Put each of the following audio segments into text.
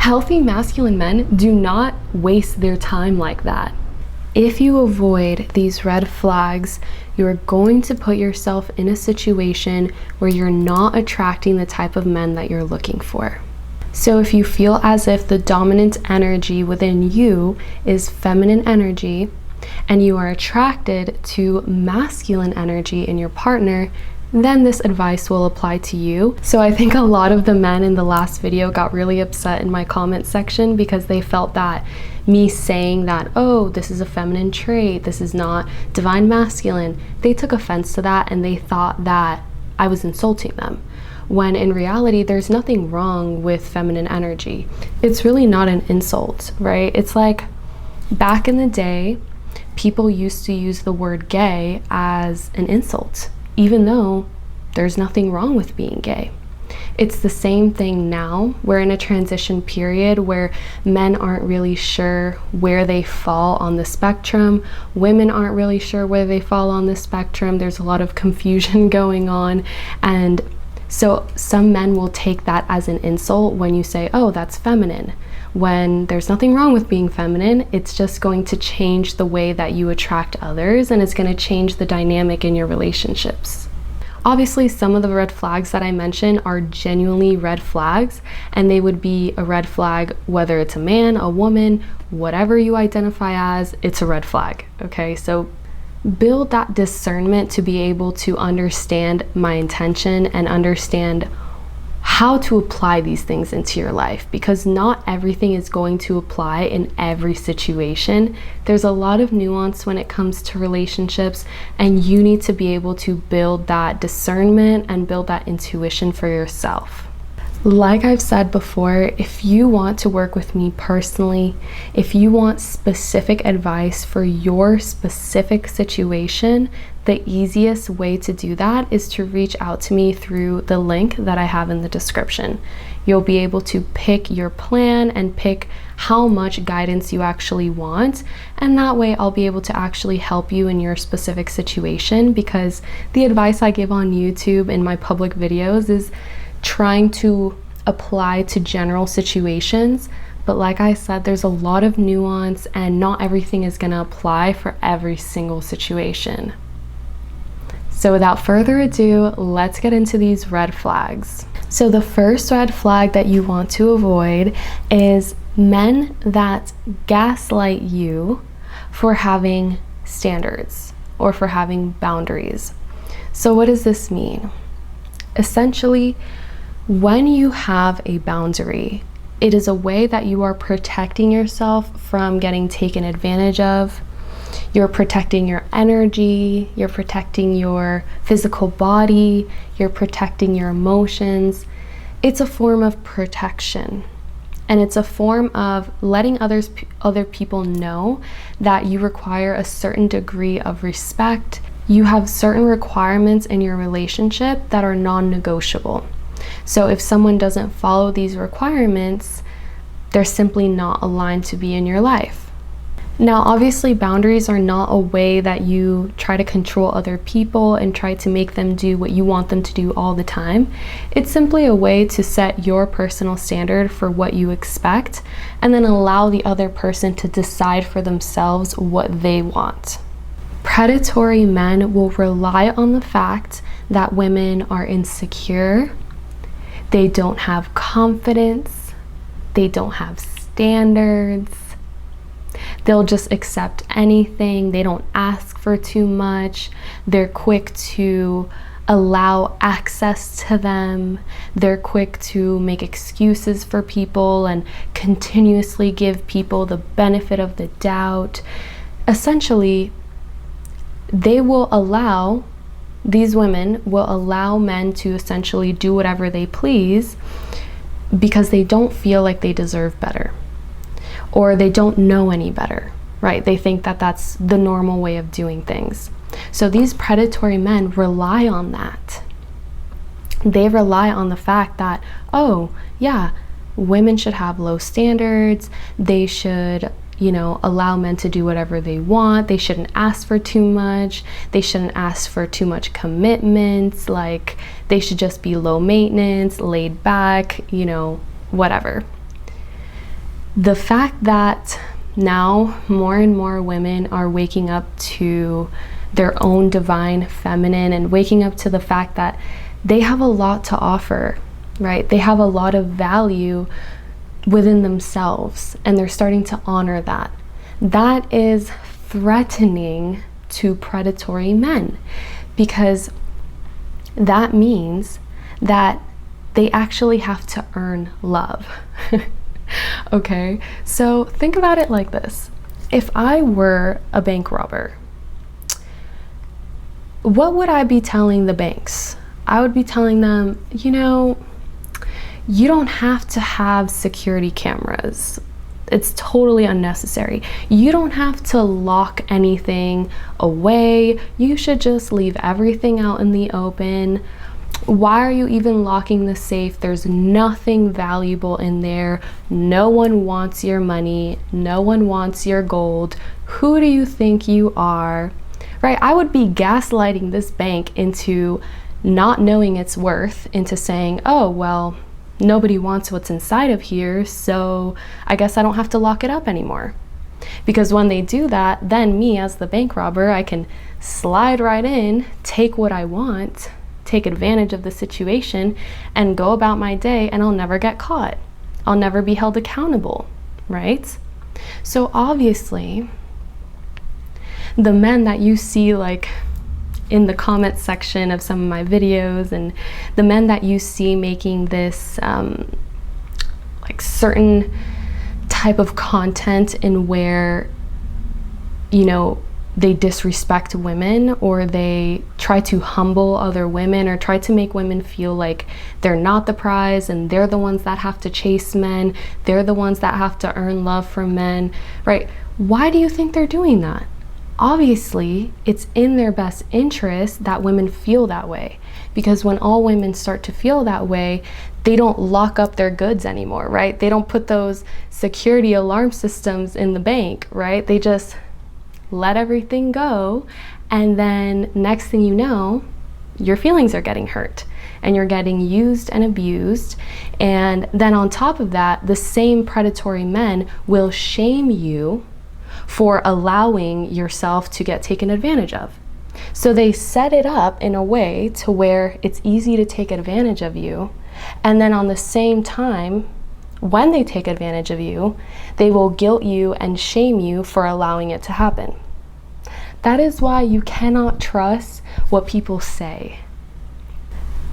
Healthy masculine men do not waste their time like that. If you avoid these red flags, you're going to put yourself in a situation where you're not attracting the type of men that you're looking for. So if you feel as if the dominant energy within you is feminine energy, and you are attracted to masculine energy in your partner, then this advice will apply to you. So I think a lot of the men in the last video got really upset in my comment section because they felt that me saying that, oh, this is a feminine trait, this is not divine masculine, they took offense to that and they thought that I was insulting them. When in reality, there's nothing wrong with feminine energy. It's really not an insult, right? It's like back in the day, people used to use the word gay as an insult, even though there's nothing wrong with being gay. It's the same thing now. We're in a transition period where men aren't really sure where they fall on the spectrum. Women aren't really sure where they fall on the spectrum. There's a lot of confusion going on. And so some men will take that as an insult when you say, oh, that's feminine. When there's nothing wrong with being feminine, it's just going to change the way that you attract others, and it's going to change the dynamic in your relationships. Obviously, some of the red flags that I mentioned are genuinely red flags, and they would be a red flag whether it's a man, a woman, whatever you identify as, it's a red flag, okay? So build that discernment to be able to understand my intention and understand how to apply these things into your life, because not everything is going to apply in every situation. There's a lot of nuance when it comes to relationships, and you need to be able to build that discernment and build that intuition for yourself. Like I've said before, if you want to work with me personally, if you want specific advice for your specific situation, the easiest way to do that is to reach out to me through the link that I have in the description. You'll be able to pick your plan and pick how much guidance you actually want, and that way I'll be able to actually help you in your specific situation, because the advice I give on YouTube in my public videos is trying to apply to general situations, but like I said, there's a lot of nuance and not everything is going to apply for every single situation. So without further ado, let's get into these red flags. So the first red flag that you want to avoid is men that gaslight you for having standards or for having boundaries. So what does this mean? Essentially, when you have a boundary, it is a way that you are protecting yourself from getting taken advantage of. You're protecting your energy, you're protecting your physical body, you're protecting your emotions. It's a form of protection. And it's a form of letting other people know that you require a certain degree of respect. You have certain requirements in your relationship that are non-negotiable. So if someone doesn't follow these requirements, they're simply not aligned to be in your life. Now, obviously, boundaries are not a way that you try to control other people and try to make them do what you want them to do all the time. It's simply a way to set your personal standard for what you expect and then allow the other person to decide for themselves what they want. Predatory men will rely on the fact that women are insecure, they don't have confidence, they don't have standards, they'll just accept anything, they don't ask for too much, they're quick to allow access to them, they're quick to make excuses for people and continuously give people the benefit of the doubt. Essentially, these women will allow men to essentially do whatever they please because they don't feel like they deserve better or they don't know any better, right? They think that that's the normal way of doing things. So these predatory men rely on that. They rely on the fact that, oh, yeah, women should have low standards. They should allow men to do whatever they want. They shouldn't ask for too much. They shouldn't ask for too much commitments. Like, they should just be low maintenance, laid back, whatever. The fact that now more and more women are waking up to their own divine feminine and waking up to the fact that they have a lot to offer, right? They have a lot of value within themselves, and they're starting to honor that. That is threatening to predatory men, because that means that they actually have to earn love. Okay, so think about it like this. If I were a bank robber, what would I be telling the banks? I would be telling them, you know, you don't have to have security cameras. It's totally unnecessary. You don't have to lock anything away. You should just leave everything out in the open. Why are you even locking the safe? There's nothing valuable in there. No one wants your money. No one wants your gold. Who do you think you are? Right? I would be gaslighting this bank into not knowing its worth, into saying, oh, well, nobody wants what's inside of here, so I guess I don't have to lock it up anymore. Because when they do that, then me as the bank robber, I can slide right in, take what I want, take advantage of the situation, and go about my day, and I'll never get caught. I'll never be held accountable, right? So obviously, the men that you see like in the comment section of some of my videos, and the men that you see making this like certain type of content in where, you know, they disrespect women, or they try to humble other women, or try to make women feel like they're not the prize and they're the ones that have to chase men, they're the ones that have to earn love from men, right? Why do you think they're doing that? Obviously, it's in their best interest that women feel that way, because when all women start to feel that way, they don't lock up their goods anymore, right? They don't put those security alarm systems in the bank, right? They just let everything go, and then next thing you know, your feelings are getting hurt and you're getting used and abused. And then on top of that, the same predatory men will shame you for allowing yourself to get taken advantage of. So they set it up in a way to where it's easy to take advantage of you, and then on the same time, when they take advantage of you, they will guilt you and shame you for allowing it to happen. That is why you cannot trust what people say,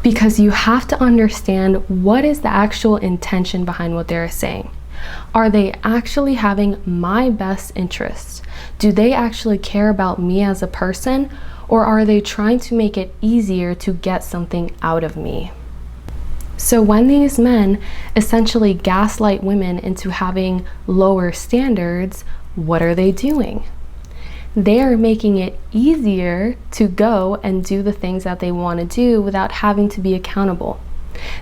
because you have to understand what is the actual intention behind what they're saying. Are they actually having my best interest? Do they actually care about me as a person, or are they trying to make it easier to get something out of me? So when these men essentially gaslight women into having lower standards, what are they doing? They are making it easier to go and do the things that they want to do without having to be accountable.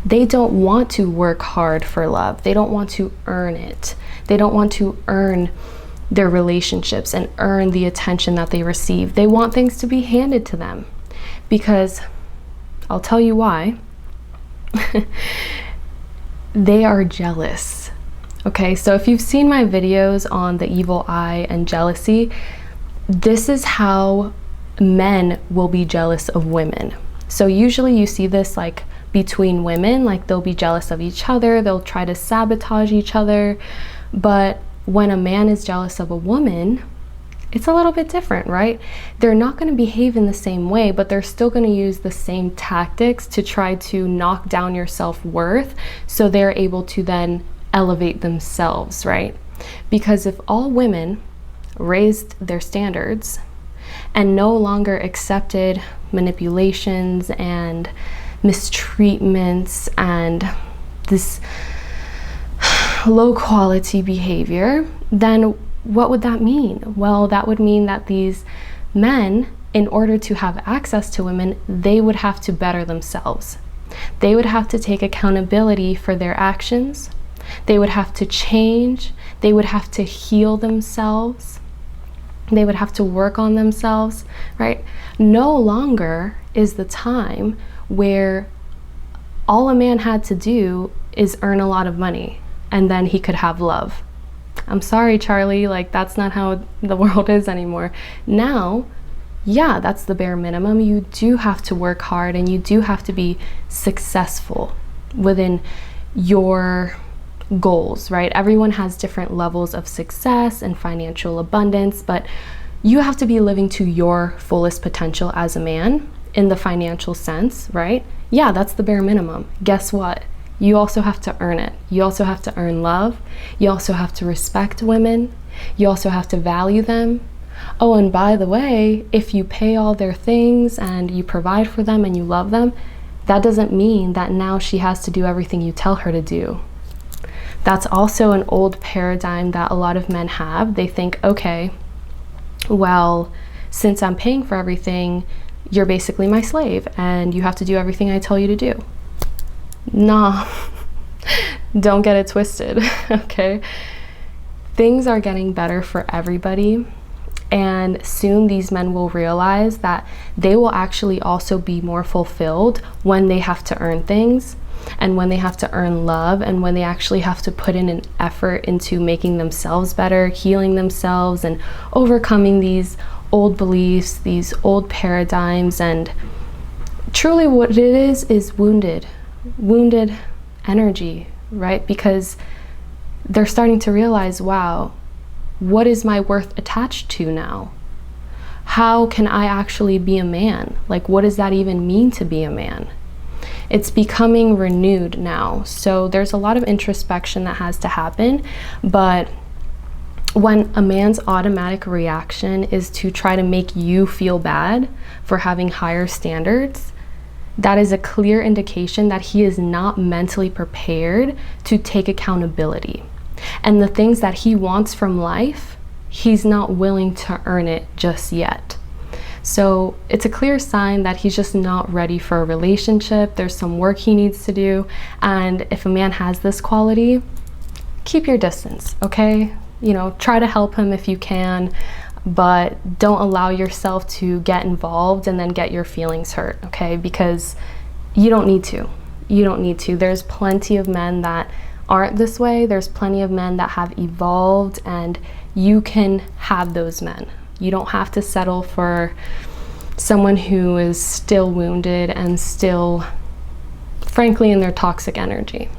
They don't want to work hard for love. They don't want to earn it. They don't want to earn their relationships and earn the attention that they receive. They want things to be handed to them, because I'll tell you why. They are jealous. Okay, so if you've seen my videos on the evil eye and jealousy, this is how men will be jealous of women. So usually you see this like between women, like they'll be jealous of each other, they'll try to sabotage each other. But when a man is jealous of a woman, it's a little bit different, right? They're not going to behave in the same way, but they're still going to use the same tactics to try to knock down your self-worth, so they're able to then elevate themselves, right? Because if all women raised their standards and no longer accepted manipulations and mistreatments and this low quality behavior, then what would that mean? Well, that would mean that these men, in order to have access to women, they would have to better themselves. They would have to take accountability for their actions. They would have to change. They would have to heal themselves. They would have to work on themselves, right? No longer is the time where all a man had to do is earn a lot of money and then he could have love. I'm sorry, Charlie, like that's not how the world is anymore. Now, yeah, that's the bare minimum. You do have to work hard and you do have to be successful within your goals, right? Everyone has different levels of success and financial abundance, but you have to be living to your fullest potential as a man in the financial sense, right? Yeah, that's the bare minimum. Guess what? You also have to earn it. You also have to earn love. You also have to respect women. You also have to value them. Oh, and by the way, if you pay all their things and you provide for them and you love them, that doesn't mean that now she has to do everything you tell her to do. That's also an old paradigm that a lot of men have. They think, okay, well, since I'm paying for everything, you're basically my slave and you have to do everything I tell you to do. Nah, don't get it twisted, okay? Things are getting better for everybody. And soon these men will realize that they will actually also be more fulfilled when they have to earn things and when they have to earn love and when they actually have to put in an effort into making themselves better, healing themselves and overcoming these old beliefs, these old paradigms. And truly what it is wounded energy, right? Because they're starting to realize, wow, what is my worth attached to now? How can I actually be a man? Like, what does that even mean to be a man? It's becoming renewed now. So there's a lot of introspection that has to happen. But when a man's automatic reaction is to try to make you feel bad for having higher standards, that is a clear indication that he is not mentally prepared to take accountability. And the things that he wants from life, he's not willing to earn it just yet. So it's a clear sign that he's just not ready for a relationship. There's some work he needs to do. And if a man has this quality, keep your distance, okay? You know, try to help him if you can, but don't allow yourself to get involved and then get your feelings hurt, okay? Because you don't need to. You don't need to. There's plenty of men that aren't this way. There's plenty of men that have evolved, and you can have those men. You don't have to settle for someone who is still wounded and still, frankly, in their toxic energy.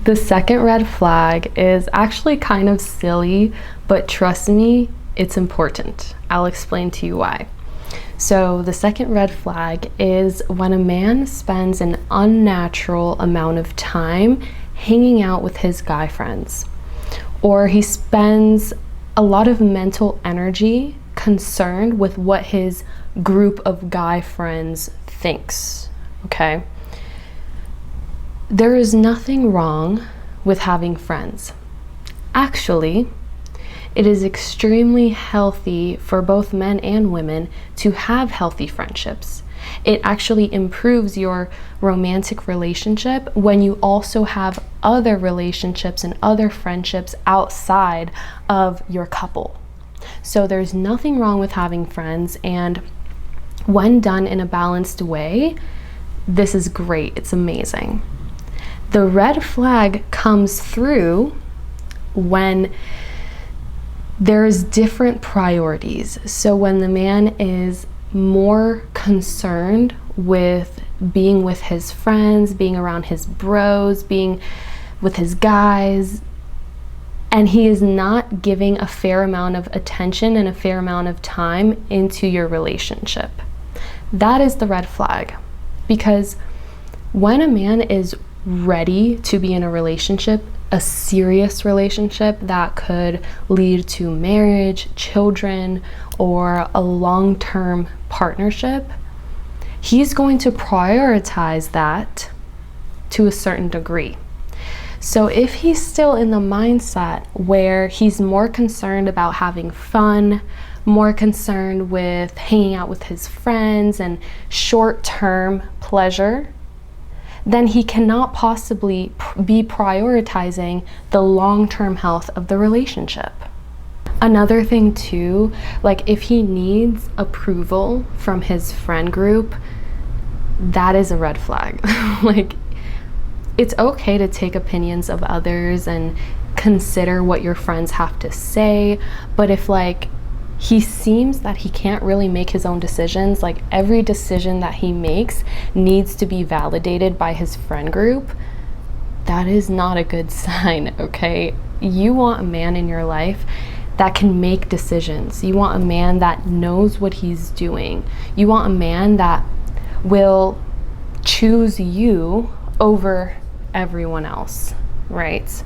The second red flag is actually kind of silly, but trust me, it's important. I'll explain to you why. So the second red flag is when a man spends an unnatural amount of time hanging out with his guy friends, or he spends a lot of mental energy concerned with what his group of guy friends thinks, okay? There is nothing wrong with having friends. Actually, it is extremely healthy for both men and women to have healthy friendships. It actually improves your romantic relationship when you also have other relationships and other friendships outside of your couple. So there's nothing wrong with having friends, and when done in a balanced way, this is great. It's amazing. The red flag comes through when there's different priorities. So when the man is more concerned with being with his friends, being around his bros, being with his guys, and he is not giving a fair amount of attention and a fair amount of time into your relationship, that is the red flag. Because when a man is ready to be in a relationship, a serious relationship that could lead to marriage, children, or a long-term partnership, he's going to prioritize that to a certain degree. So if he's still in the mindset where he's more concerned about having fun, more concerned with hanging out with his friends and short-term pleasure, then he cannot possibly be prioritizing the long-term health of the relationship. Another thing too, like if he needs approval from his friend group, that is a red flag. Like, it's okay to take opinions of others and consider what your friends have to say. But if like he seems that he can't really make his own decisions, like every decision that he makes needs to be validated by his friend group, that is not a good sign, okay? You want a man in your life that can make decisions. You want a man that knows what he's doing. You want a man that will choose you over everyone else, right?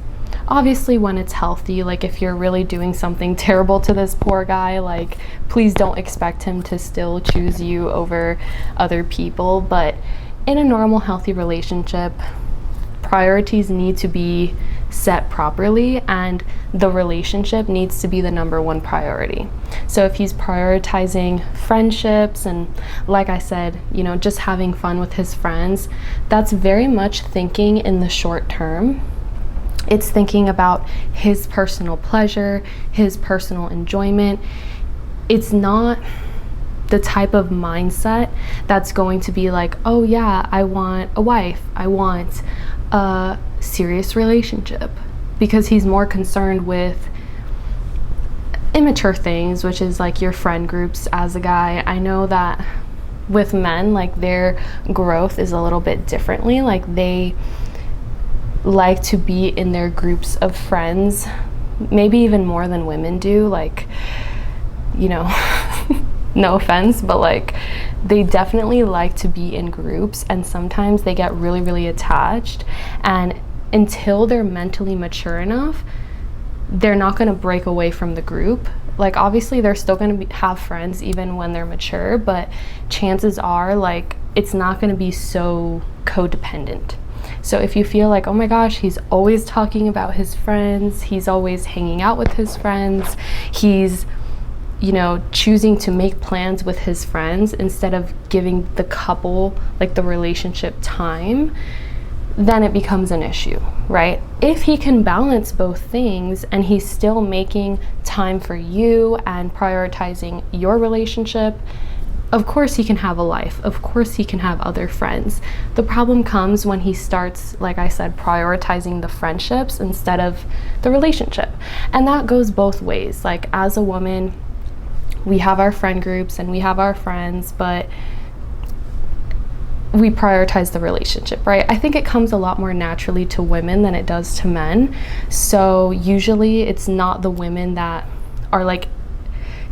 Obviously when it's healthy, like if you're really doing something terrible to this poor guy, like please don't expect him to still choose you over other people. But in a normal, healthy relationship, priorities need to be set properly, and the relationship needs to be the number one priority. So if he's prioritizing friendships and, like I said, you know, just having fun with his friends, that's very much thinking in the short term. It's thinking about his personal pleasure, his personal enjoyment. It's not the type of mindset that's going to be like, oh yeah, I want a wife, I want a serious relationship, because he's more concerned with immature things, which is like your friend groups as a guy. I know that with men, like their growth is a little bit differently. Like they like to be in their groups of friends, maybe even more than women do. Like, you know, no offense, but like they definitely like to be in groups, and sometimes they get really, really attached, and until they're mentally mature enough, they're not going to break away from the group. Like obviously they're still going to have friends even when they're mature, but chances are like it's not going to be so codependent. So if you feel like, oh my gosh, he's always talking about his friends, he's always hanging out with his friends, he's, you know, choosing to make plans with his friends instead of giving the couple, like the relationship, time, then it becomes an issue, right? If he can balance both things and he's still making time for you and prioritizing your relationship, of course he can have a life. Of course he can have other friends. The problem comes when he starts, like I said, prioritizing the friendships instead of the relationship. And that goes both ways. Like as a woman, we have our friend groups and we have our friends, but we prioritize the relationship, right? I think it comes a lot more naturally to women than it does to men. So usually it's not the women that are like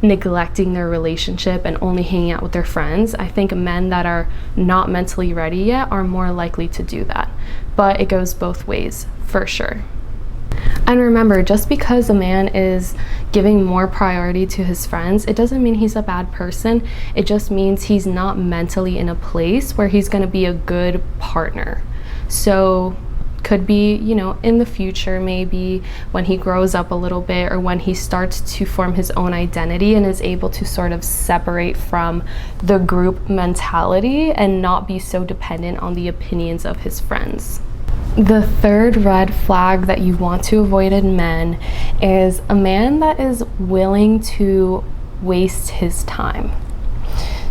neglecting their relationship and only hanging out with their friends. I think men that are not mentally ready yet are more likely to do that. But it goes both ways for sure. And remember, just because a man is giving more priority to his friends, it doesn't mean he's a bad person. It just means he's not mentally in a place where he's going to be a good partner. So could be, you know, in the future, maybe when he grows up a little bit, or when he starts to form his own identity and is able to sort of separate from the group mentality and not be so dependent on the opinions of his friends. The third red flag that you want to avoid in men is a man that is willing to waste his time.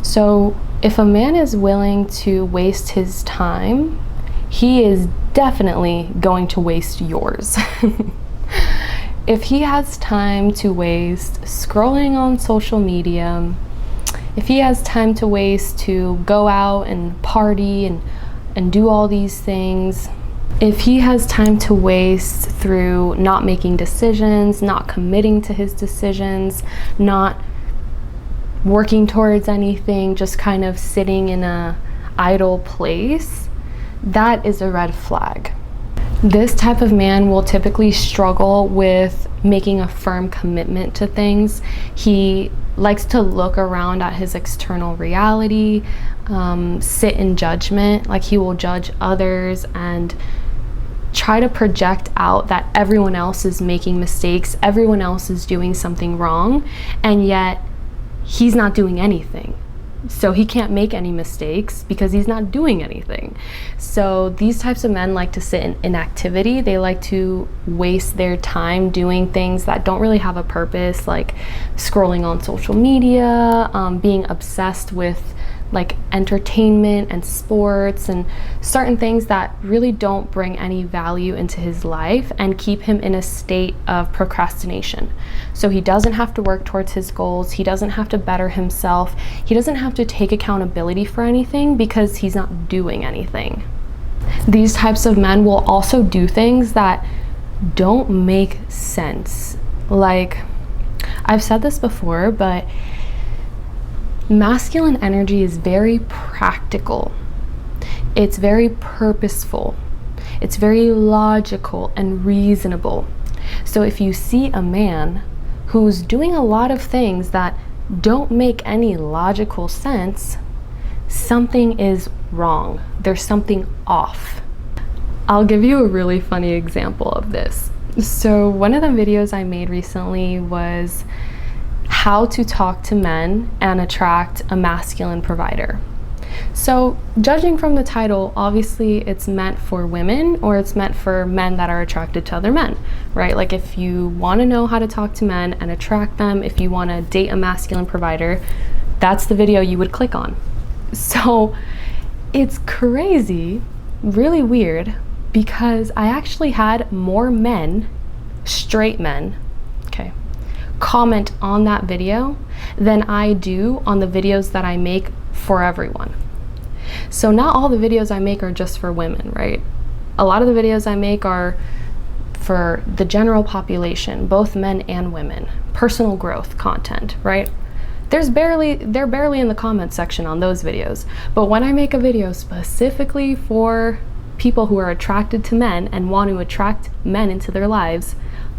So if a man is willing to waste his time, he is definitely going to waste yours. If he has time to waste scrolling on social media, if he has time to waste to go out and party and do all these things, if he has time to waste through not making decisions, not committing to his decisions, not working towards anything, just kind of sitting in a idle place, that is a red flag. This type of man will typically struggle with making a firm commitment to things. He likes to look around at his external reality, sit in judgment, like he will judge others and try to project out that everyone else is making mistakes, everyone else is doing something wrong, and yet he's not doing anything. So he can't make any mistakes because he's not doing anything. So these types of men like to sit in inactivity. They like to waste their time doing things that don't really have a purpose, like scrolling on social media, being obsessed with like entertainment and sports and certain things that really don't bring any value into his life and keep him in a state of procrastination. So he doesn't have to work towards his goals, he doesn't have to better himself, he doesn't have to take accountability for anything because he's not doing anything. These types of men will also do things that don't make sense. Like, I've said this before, but masculine energy is very practical. It's very purposeful. It's very logical and reasonable. So if you see a man who's doing a lot of things that don't make any logical sense, something is wrong. There's something off. I'll give you a really funny example of this. So one of the videos I made recently was how to talk to men and attract a masculine provider. So judging from the title, obviously it's meant for women or it's meant for men that are attracted to other men, right? Like if you want to know how to talk to men and attract them, if you want to date a masculine provider, that's the video you would click on. So it's crazy, really weird, because I actually had more men, straight men, okay, comment on that video than I do on the videos that I make for everyone. So not all the videos I make are just for women, right? A lot of the videos I make are for the general population, both men and women, personal growth content, right? They're barely in the comment section on those videos. But when I make a video specifically for people who are attracted to men and want to attract men into their lives,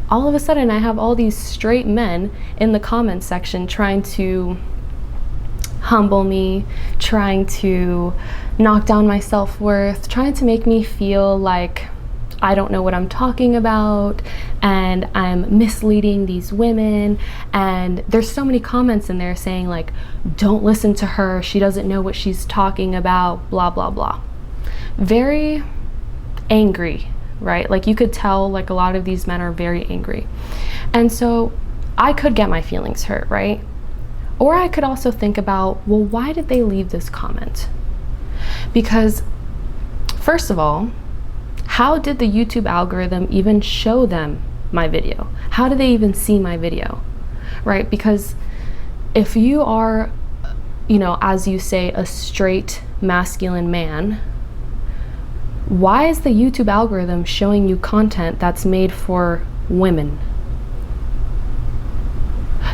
all of a sudden I have all these straight men in the comment section trying to humble me, trying to knock down my self-worth, trying to make me feel like I don't know what I'm talking about and I'm misleading these women. And there's so many comments in there saying like, don't listen to her, she doesn't know what she's talking about, blah, blah, blah. Very angry, right? Like you could tell like a lot of these men are very angry. And so I could get my feelings hurt, right? Or I could also think about, well, why did they leave this comment? Because first of all, how did the YouTube algorithm even show them my video? How do they even see my video, right? Because if you are, you know, as you say, a straight masculine man, why is the YouTube algorithm showing you content that's made for women?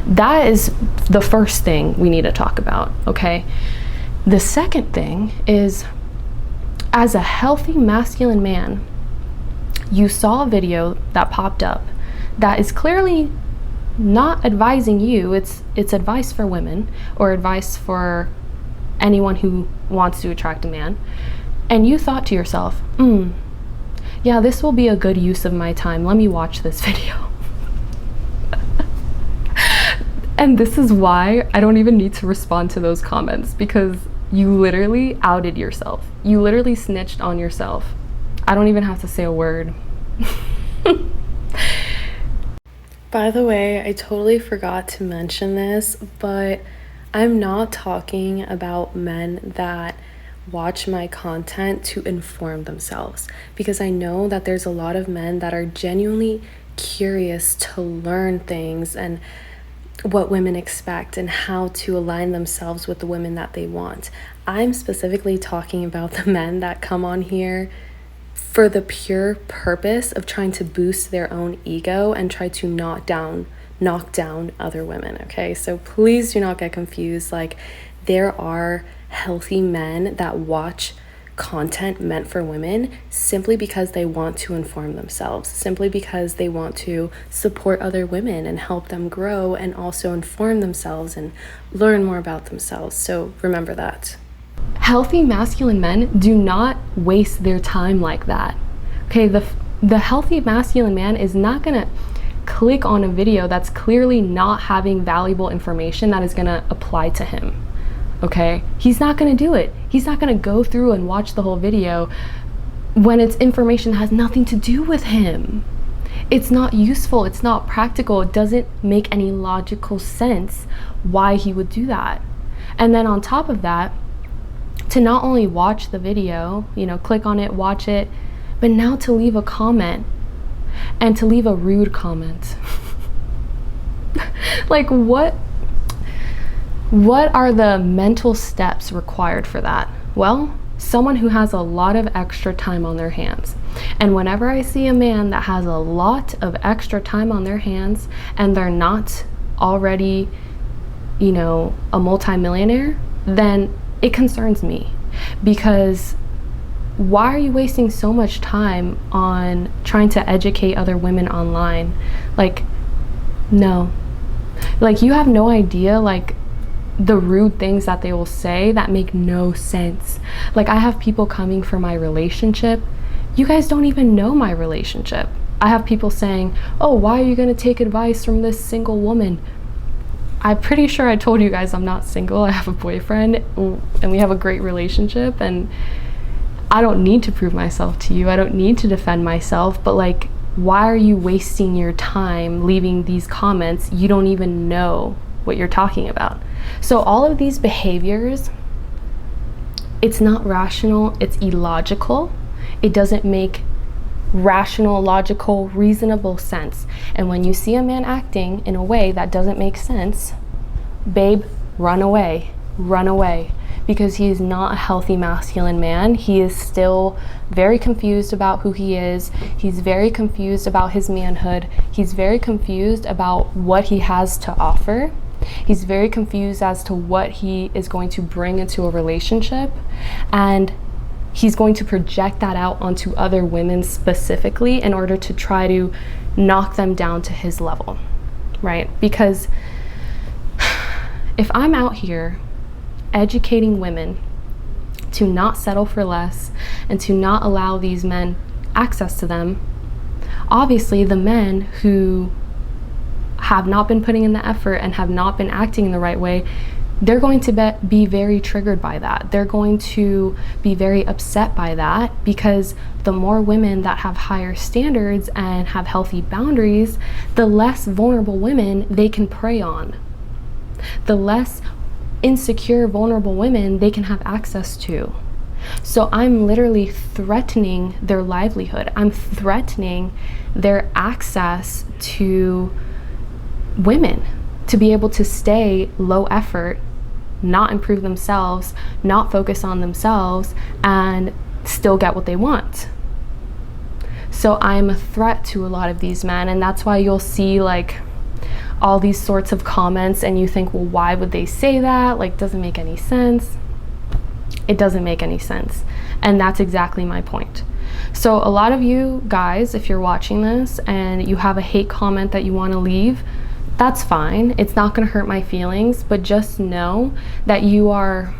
That is the first thing we need to talk about, okay? The second thing is, as a healthy masculine man, you saw a video that popped up that is clearly not advising you, it's advice for women or advice for anyone who wants to attract a man. And you thought to yourself, yeah, this will be a good use of my time. Let me watch this video. And this is why I don't even need to respond to those comments, because you literally outed yourself. You literally snitched on yourself. I don't even have to say a word. By the way, I totally forgot to mention this, but I'm not talking about men that watch my content to inform themselves, because I know that there's a lot of men that are genuinely curious to learn things and what women expect and how to align themselves with the women that they want. I'm specifically talking about the men that come on here for the pure purpose of trying to boost their own ego and try to knock down other women, okay? So please do not get confused. Like, there are healthy men that watch content meant for women simply because they want to inform themselves, simply because they want to support other women and help them grow and also inform themselves and learn more about themselves. So remember that. Healthy masculine men do not waste their time like that. Okay, the healthy masculine man is not gonna click on a video that's clearly not having valuable information that is gonna apply to him. Okay, he's not gonna do it. He's not gonna go through and watch the whole video when it's information that has nothing to do with him. It's not useful, it's not practical, it doesn't make any logical sense why he would do that. And then on top of that, to not only watch the video, you know, click on it, watch it, but now to leave a comment, and to leave a rude comment. Like, what are the mental steps required for that? Well, someone who has a lot of extra time on their hands. And whenever I see a man that has a lot of extra time on their hands and they're not already, you know, a multimillionaire, then it concerns me. Because why are you wasting so much time on trying to educate other women online? Like, no. Like, you have no idea, like, the rude things that they will say that make no sense. Like, I have people coming for my relationship. You guys don't even know my relationship. I have people saying, oh, why are you gonna take advice from this single woman? I'm pretty sure I told you guys I'm not single. I have a boyfriend and we have a great relationship, and I don't need to prove myself to you. I don't need to defend myself, but like, why are you wasting your time leaving these comments? You don't even know what you're talking about. So all of these behaviors, it's not rational, it's illogical. It doesn't make rational, logical, reasonable sense. And when you see a man acting in a way that doesn't make sense, babe, run away, because he is not a healthy masculine man. He is still very confused about who he is. He's very confused about his manhood. He's very confused about what he has to offer. He's very confused as to what he is going to bring into a relationship, and he's going to project that out onto other women specifically in order to try to knock them down to his level, right? Because if I'm out here educating women to not settle for less and to not allow these men access to them, obviously the men who have not been putting in the effort and have not been acting in the right way, they're going to be very triggered by that. They're going to be very upset by that, because the more women that have higher standards and have healthy boundaries, the less vulnerable women they can prey on. The less insecure, vulnerable women they can have access to. So I'm literally threatening their livelihood. I'm threatening their access to women to be able to stay low effort, not improve themselves, not focus on themselves, and still get what they want. So I'm a threat to a lot of these men, and that's why you'll see like all these sorts of comments and you think, well, why would they say that? Like, doesn't make any sense. It doesn't make any sense. And that's exactly my point. So a lot of you guys, if you're watching this and you have a hate comment that you want to leave, that's fine. It's not going to hurt my feelings, but just know that you are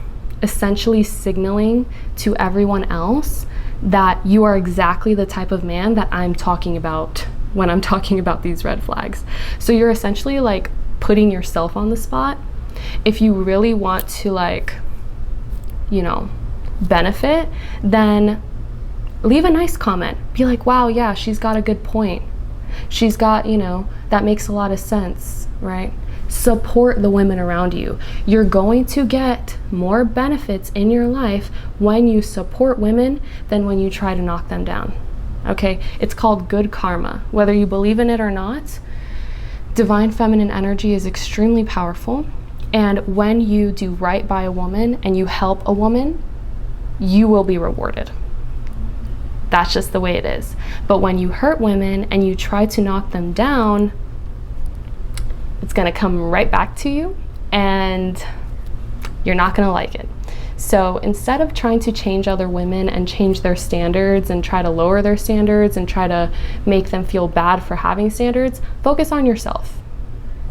essentially signaling to everyone else that you are exactly the type of man that I'm talking about when I'm talking about these red flags. So you're essentially like putting yourself on the spot. If you really want to, like, you know, benefit, then leave a nice comment. Be like, wow, yeah, she's got a good point. She's got, you know, that makes a lot of sense, right? Support the women around you. You're going to get more benefits in your life when you support women than when you try to knock them down. Okay? It's called good karma. Whether you believe in it or not, divine feminine energy is extremely powerful. And when you do right by a woman and you help a woman, you will be rewarded. That's just the way it is. But when you hurt women and you try to knock them down, it's gonna come right back to you and you're not gonna like it. So instead of trying to change other women and change their standards and try to lower their standards and try to make them feel bad for having standards, focus on yourself.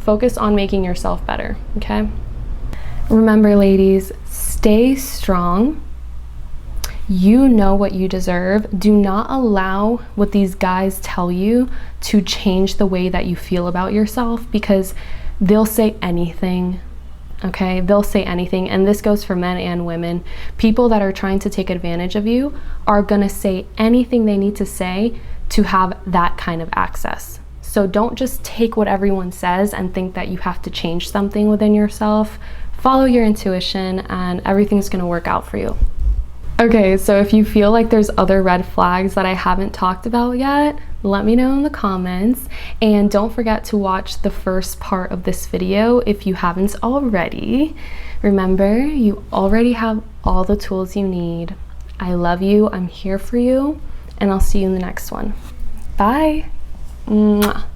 Focus on making yourself better, okay? Remember, ladies, stay strong. You know what you deserve. Do not allow what these guys tell you to change the way that you feel about yourself, because they'll say anything, okay? They'll say anything, and this goes for men and women. People that are trying to take advantage of you are gonna say anything they need to say to have that kind of access. So don't just take what everyone says and think that you have to change something within yourself follow your intuition and everything's gonna work out for you. Okay, so if you feel like there's other red flags that I haven't talked about yet, let me know in the comments. And don't forget to watch the first part of this video if you haven't already. Remember, you already have all the tools you need. I love you, I'm here for you, and I'll see you in the next one. Bye. Mwah.